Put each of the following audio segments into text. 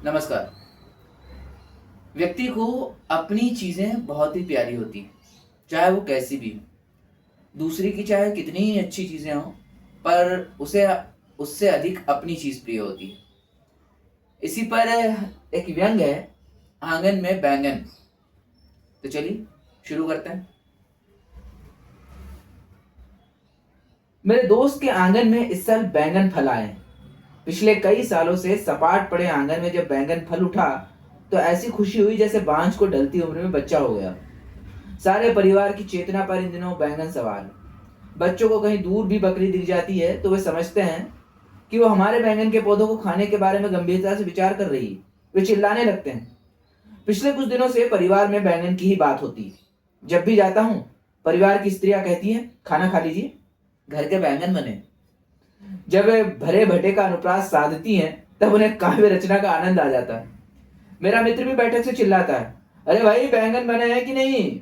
नमस्कार। व्यक्ति को अपनी चीज़ें बहुत ही प्यारी होती हैं, चाहे वो कैसी भी हों। दूसरे की चाहे कितनी ही अच्छी चीज़ें हों, पर उसे उससे अधिक अपनी चीज़ प्रिय होती है। इसी पर एक व्यंग्य है, आंगन में बैंगन। तो चलिए शुरू करते हैं। मेरे दोस्त के आंगन में इस साल बैंगन फल आए हैं। पिछले कई सालों से सपाट पड़े आंगन में जब बैंगन फल उठा, तो ऐसी खुशी हुई जैसे बांझ को ढलती उम्र में बच्चा हो गया। सारे परिवार की चेतना पर इन दिनों बैंगन सवार है। बच्चों को कहीं दूर भी बकरी दिख जाती है तो वे समझते हैं कि वो हमारे बैंगन के पौधों को खाने के बारे में गंभीरता से विचार कर रही है। वे चिल्लाने लगते हैं। पिछले कुछ दिनों से परिवार में बैंगन की ही बात होती है। जब भी जाता हूँ, परिवार की स्त्रियां कहती हैं, खाना खा लीजिए, घर के बैंगन बने। जब वे भरे भटे का अनुप्रास साधती हैं, तब उन्हें काव्य रचना का आनंद आ जाता है। मेरा मित्र भी बैठक से चिल्लाता है, अरे भाई बैंगन बने हैं कि नहीं।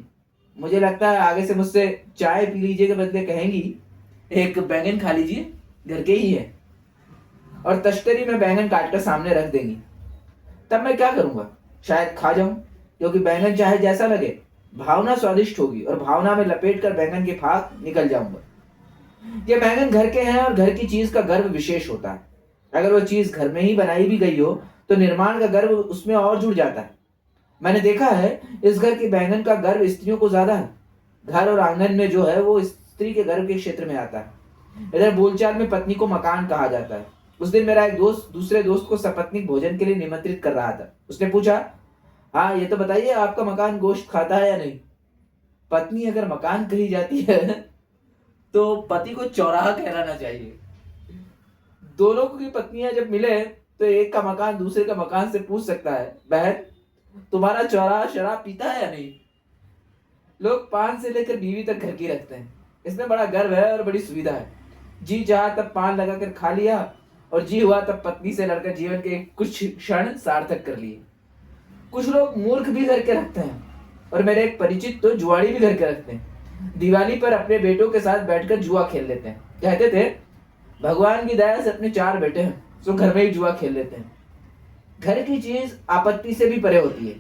मुझे लगता है आगे से मुझसे चाय पी लीजिए के बदले कहेंगी, एक बैंगन खा लीजिए, घर के ही है। और तश्तरी में बैंगन काटकर सामने रख देंगी। तब मैं क्या करूंगा? शायद खा जाऊं, क्योंकि बैंगन चाहे जैसा लगे, भावना स्वादिष्ट होगी और भावना में लपेट कर बैंगन की फाक निकल जाऊंगा। ये बैंगन घर के हैं और घर की चीज का गर्व विशेष होता है। अगर वो चीज घर में ही बनाई भी गई हो, तो निर्माण का गर्व उसमें और जुड़ जाता है। मैंने देखा है, इस घर के बैंगन का गर्व स्त्रियों को ज्यादा है। घर और आंगन में जो है वो स्त्री के गर्व के क्षेत्र में आता है। इधर बोलचाल में पत्नी को मकान कहा जाता है। उस दिन मेरा एक दोस्त दूसरे दोस्त को सपत्नीक भोजन के लिए निमंत्रित कर रहा था। उसने पूछा, हाँ ये तो बताइए, आपका मकान गोश्त खाता है या नहीं। पत्नी अगर मकान कही जाती है तो पति को चौराहा कहलाना चाहिए। दोनों की पत्नियां जब मिले, तो एक का मकान दूसरे का मकान से पूछ सकता है, बहन तुम्हारा चौराहा शराब पीता है या नहीं। लोग पान से लेकर बीवी तक घर की रखते हैं। इसमें बड़ा गर्व है और बड़ी सुविधा है। जी चाहा तब पान लगाकर खा लिया, और जी हुआ तब पत्नी से लड़कर जीवन के कुछ क्षण सार्थक कर लिए। कुछ लोग मूर्ख भी घर के रखते हैं, और मेरे एक परिचित तो जुआड़ी भी घर के रखते हैं। दिवाली पर अपने बेटों के साथ बैठकर जुआ खेल लेते हैं। कहते थे, भगवान की दया से अपने 4 बेटे हैं, सो घर में ही जुआ खेल लेते हैं। घर की चीज आपत्ति से भी परे होती है।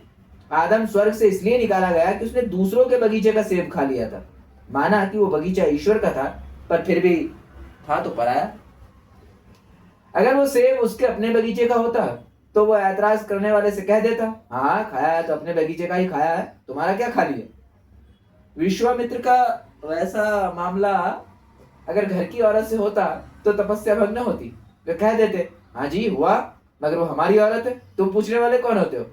आदम स्वर्ग से इसलिए निकाला गया कि उसने दूसरों के बगीचे का सेब खा लिया था। माना कि वो बगीचा ईश्वर का था, पर फिर भी था तो पराया। अगर वो सेब उसके अपने बगीचे का होता, तो वो ऐतराज करने वाले से कह देता, हाँ खाया है तो अपने बगीचे का ही खाया है, तुम्हारा क्या खा लिया। विश्वामित्र का वैसा मामला अगर घर की औरत से होता, तो तपस्या भंग न होती। वे कह देते, हाँ जी हुआ, मगर वो हमारी औरत है, तुम पूछने वाले कौन होते हो।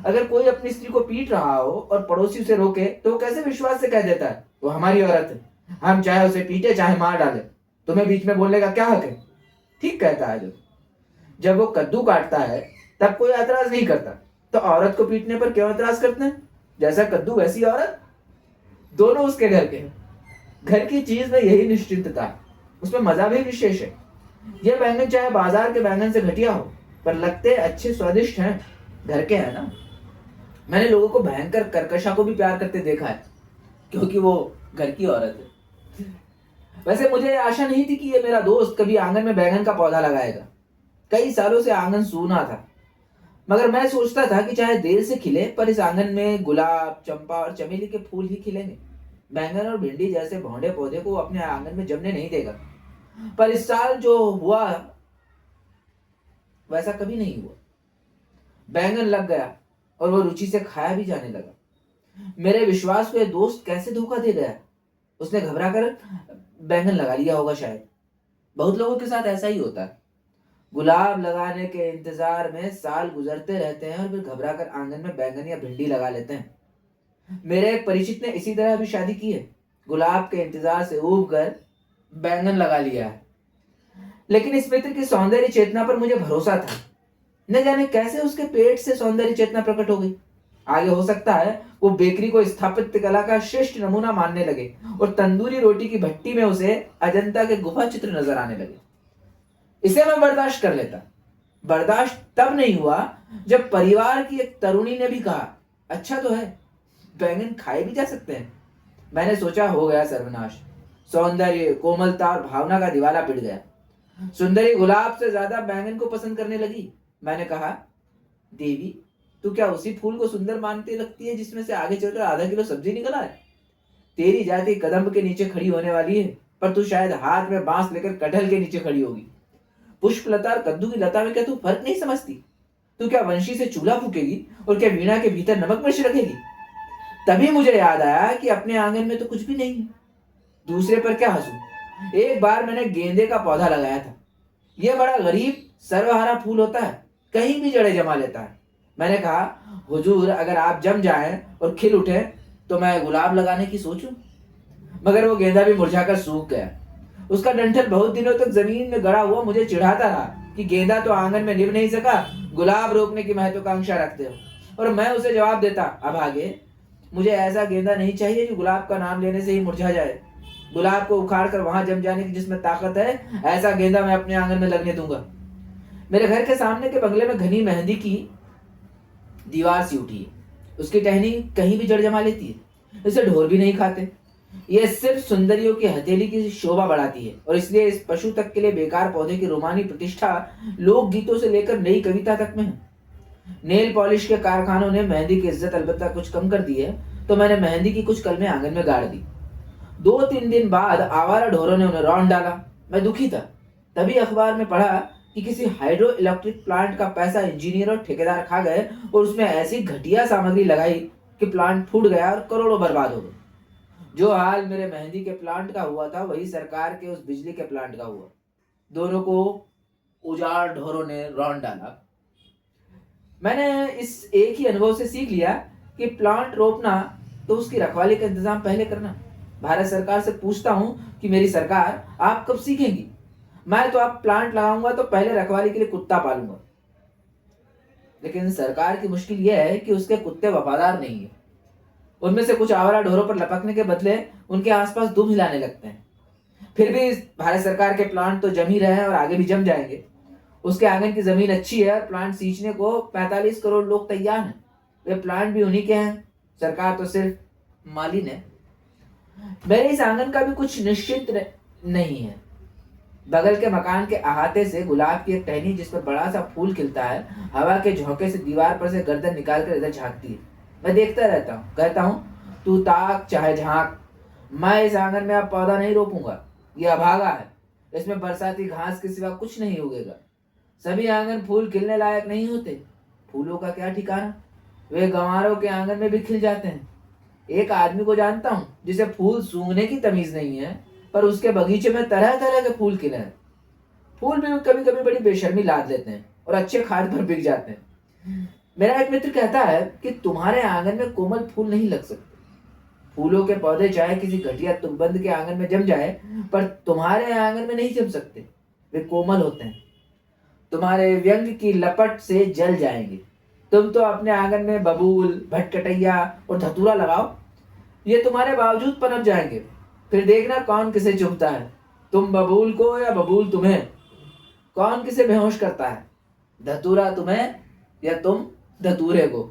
अगर कोई अपनी स्त्री को पीट रहा हो और पड़ोसी उसे रोके, तो वो कैसे विश्वास से कह देता है, वो हमारी औरत है, हम चाहे उसे पीटे चाहे मार डाले, तुम्हें बीच में बोलने का क्या हक है। ठीक कहता है। जो जब वो कद्दू काटता है, तब कोई ऐतराज नहीं करता, तो औरत को पीटने पर क्यों ऐतराज करते हैं। जैसा कद्दू वैसी औरत, दोनों उसके घर के हैं। घर की चीज में यही निश्चिंतता है, उसमें मजा भी विशेष है। यह बैंगन चाहे बाजार के बैंगन से घटिया हो, पर लगते अच्छे स्वादिष्ट हैं, घर के हैं ना। मैंने लोगों को भयंकर कर्कशा को भी प्यार करते देखा है, क्योंकि वो घर की औरत है। वैसे मुझे आशा नहीं थी कि ये मेरा दोस्त कभी आंगन में बैंगन का पौधा लगाएगा। कई सालों से आंगन सूना था, मगर मैं सोचता था कि चाहे देर से खिले, पर इस आंगन में गुलाब, चंपा और चमेली के फूल ही खिलेंगे। बैंगन और भिंडी जैसे भौंडे पौधे को अपने आंगन में जमने नहीं देगा। पर इस साल जो हुआ, वैसा कभी नहीं हुआ। बैंगन लग गया और वो रुचि से खाया भी जाने लगा। मेरे विश्वास को ये दोस्त कैसे धोखा दे गया। उसने घबरा कर बैंगन लगा लिया होगा शायद। बहुत लोगों के साथ ऐसा ही होता है। गुलाब लगाने के इंतजार में साल गुजरते रहते हैं और फिर घबरा कर आंगन में बैंगन या भिंडी लगा लेते हैं। मेरे एक परिचित ने इसी तरह भी शादी की है। गुलाब के इंतजार से ऊब कर बैंगन लगा लिया है। लेकिन इस मित्र की सौंदर्य चेतना पर मुझे भरोसा था। न जाने कैसे उसके पेट से सौंदर्य चेतना प्रकट हो गई। आगे हो सकता है वो बेकरी को स्थापत्य कला का श्रेष्ठ नमूना मानने लगे, और तंदूरी रोटी की भट्टी में उसे अजंता के गुफा चित्र नजर आने लगे। इसे मैं बर्दाश्त कर लेता। बर्दाश्त तब नहीं हुआ जब परिवार की एक तरुणी ने भी कहा, अच्छा तो है, बैंगन खाए भी जा सकते हैं। मैंने सोचा हो गया सर्वनाश। सौंदर्य, कोमलता और भावना का दिवाला पिट गया। सुंदरी गुलाब से ज्यादा बैंगन को पसंद करने लगी। मैंने कहा, देवी, तू क्या उसी फूल को सुंदर मानती लगती है जिसमें से आगे चलकर आधा किलो सब्जी निकला है? तेरी जाति कदम्ब के नीचे खड़ी होने वाली है, पर तू शायद हाथ में बांस लेकर कटहल के नीचे खड़ी होगी। पुष्प लता और कद्दू की लता में क्या तू फर्क नहीं समझती? तू क्या वंशी से चूल्हा फूकेगी और क्या वीणा के भीतर नमक मिर्च रखेगी? तभी मुझे याद आया कि अपने आंगन में तो कुछ भी नहीं है, दूसरे पर क्या हंसूं। एक बार मैंने गेंदे का पौधा लगाया था। यह बड़ा गरीब सर्वहारा फूल होता है, कहीं भी जड़ें जमा लेता है। मैंने कहा, हुजूर अगर आप जम जाएं और खिल उठे तो मैं गुलाब लगाने की सोचूं। मगर वो गेंदा भी मुरझाकर सूख गया। उसका डंठल बहुत दिनों तक जमीन में गड़ा हुआ मुझे चिढ़ाता रहा कि गेंदा तो आंगन में निभ नहीं सका, गुलाब रोपने की महत्वाकांक्षा रखते हो। और मैं उसे जवाब देता, अब आगे मुझे ऐसा गेंदा नहीं चाहिए जो गुलाब का नाम लेने से ही मुरझा जाए। गुलाब को उखाड़ कर वहां जम जाने की जिसमें ताकत है, ऐसा गेंदा मैं अपने आंगन में लगने दूंगा। मेरे घर के सामने के बंगले में घनी मेहंदी की दीवार सी उठी है। उसकी टहनी कहीं भी जड़ जमा लेती है। इसे ढोर भी नहीं खाते। यह सिर्फ सुंदरियों की हथेली की शोभा बढ़ाती है और इसलिए इस पशु तक के लिए बेकार पौधे की रोमानी प्रतिष्ठा लोक गीतों से लेकर नई कविता तक में है। नेल पॉलिश के कारखानों ने मेहंदी की इज्जत अलबत्ता कुछ कम कर दी है, तो मैंने मेहंदी की कुछ कलमें आंगन में गाड़ दी। 2-3 दिन बाद आवारा ढोरों ने उन्हें रौंद डाला। मैं दुखी था। तभी अखबार में पढ़ा कि किसी हाइड्रो इलेक्ट्रिक प्लांट का पैसा इंजीनियर और ठेकेदार खा गए और उसमें ऐसी घटिया सामग्री लगाई कि प्लांट फूट गया और करोड़ों बर्बाद हो गए। जो हाल मेरे मेहंदी के प्लांट का हुआ था वही सरकार के उस बिजली के प्लांट का हुआ। दोनों को उजाड़ ढोरों ने रौंद डाला। मैंने इस एक ही अनुभव से सीख लिया कि प्लांट रोपना तो उसकी रखवाली का इंतजाम पहले करना। भारत सरकार से पूछता हूं कि मेरी सरकार आप कब सीखेंगी? मैं तो आप प्लांट लगाऊंगा तो पहले रखवाली के लिए कुत्ता पालूंगा। लेकिन सरकार की मुश्किल यह है कि उसके कुत्ते वफादार नहीं है। उनमें से कुछ आवारा ढोरों पर लपकने के बदले उनके आसपास दुम हिलाने लगते हैं। फिर भी भारत सरकार के प्लांट तो जम ही रहे हैं और आगे भी जम जाएंगे। उसके आंगन की जमीन अच्छी है और प्लांट सींचने को 45 करोड़ लोग तैयार हैं। वे प्लांट भी उन्हीं के हैं, सरकार तो सिर्फ मालिन है। मेरे इस आंगन का भी कुछ निश्चित नहीं है। बगल के मकान के अहाते से गुलाब की एक टहनी जिसमें बड़ा सा फूल खिलता है, हवा के झोंके से दीवार पर से गर्दन निकाल कर इधर झांकती है। मैं देखता रहता हूँ, कहता हूँ तू ताक चाहे झांक, मैं इस आंगन में अब पौधा नहीं रोपूंगा। यह अभागा है, इसमें बरसाती घास के सिवा कुछ नहीं उगेगा। सभी आंगन फूल खिलने लायक नहीं होते। फूलों का क्या ठिकाना, वे गंवारों के आंगन में भी खिल जाते हैं। एक आदमी को जानता हूँ जिसे फूल सूंघने की तमीज नहीं है, पर उसके बगीचे में तरह तरह के फूल खिले हैं। फूल भी कभी कभी बड़ी बेशर्मी लाद लेते हैं और अच्छे खाद पर बिक जाते हैं। मेरा एक मित्र कहता है कि तुम्हारे आंगन में कोमल फूल नहीं लग सकते। फूलों के पौधे चाहे किसी घटिया तुकबंद के आंगन में जम जाए, पर तुम्हारे आंगन में नहीं जम सकते। वे कोमल होते हैं, तुम्हारे व्यंग की लपट से जल जाएंगे। तुम तो अपने आंगन में बबूल, भटकटैया और धतूरा लगाओ, ये तुम्हारे बावजूद पनप जाएंगे। फिर देखना कौन किसे चुभता है, तुम बबूल को या बबूल तुम्हें। कौन किसे बेहोश करता है, धतूरा तुम्हें या तुम धतूरे को।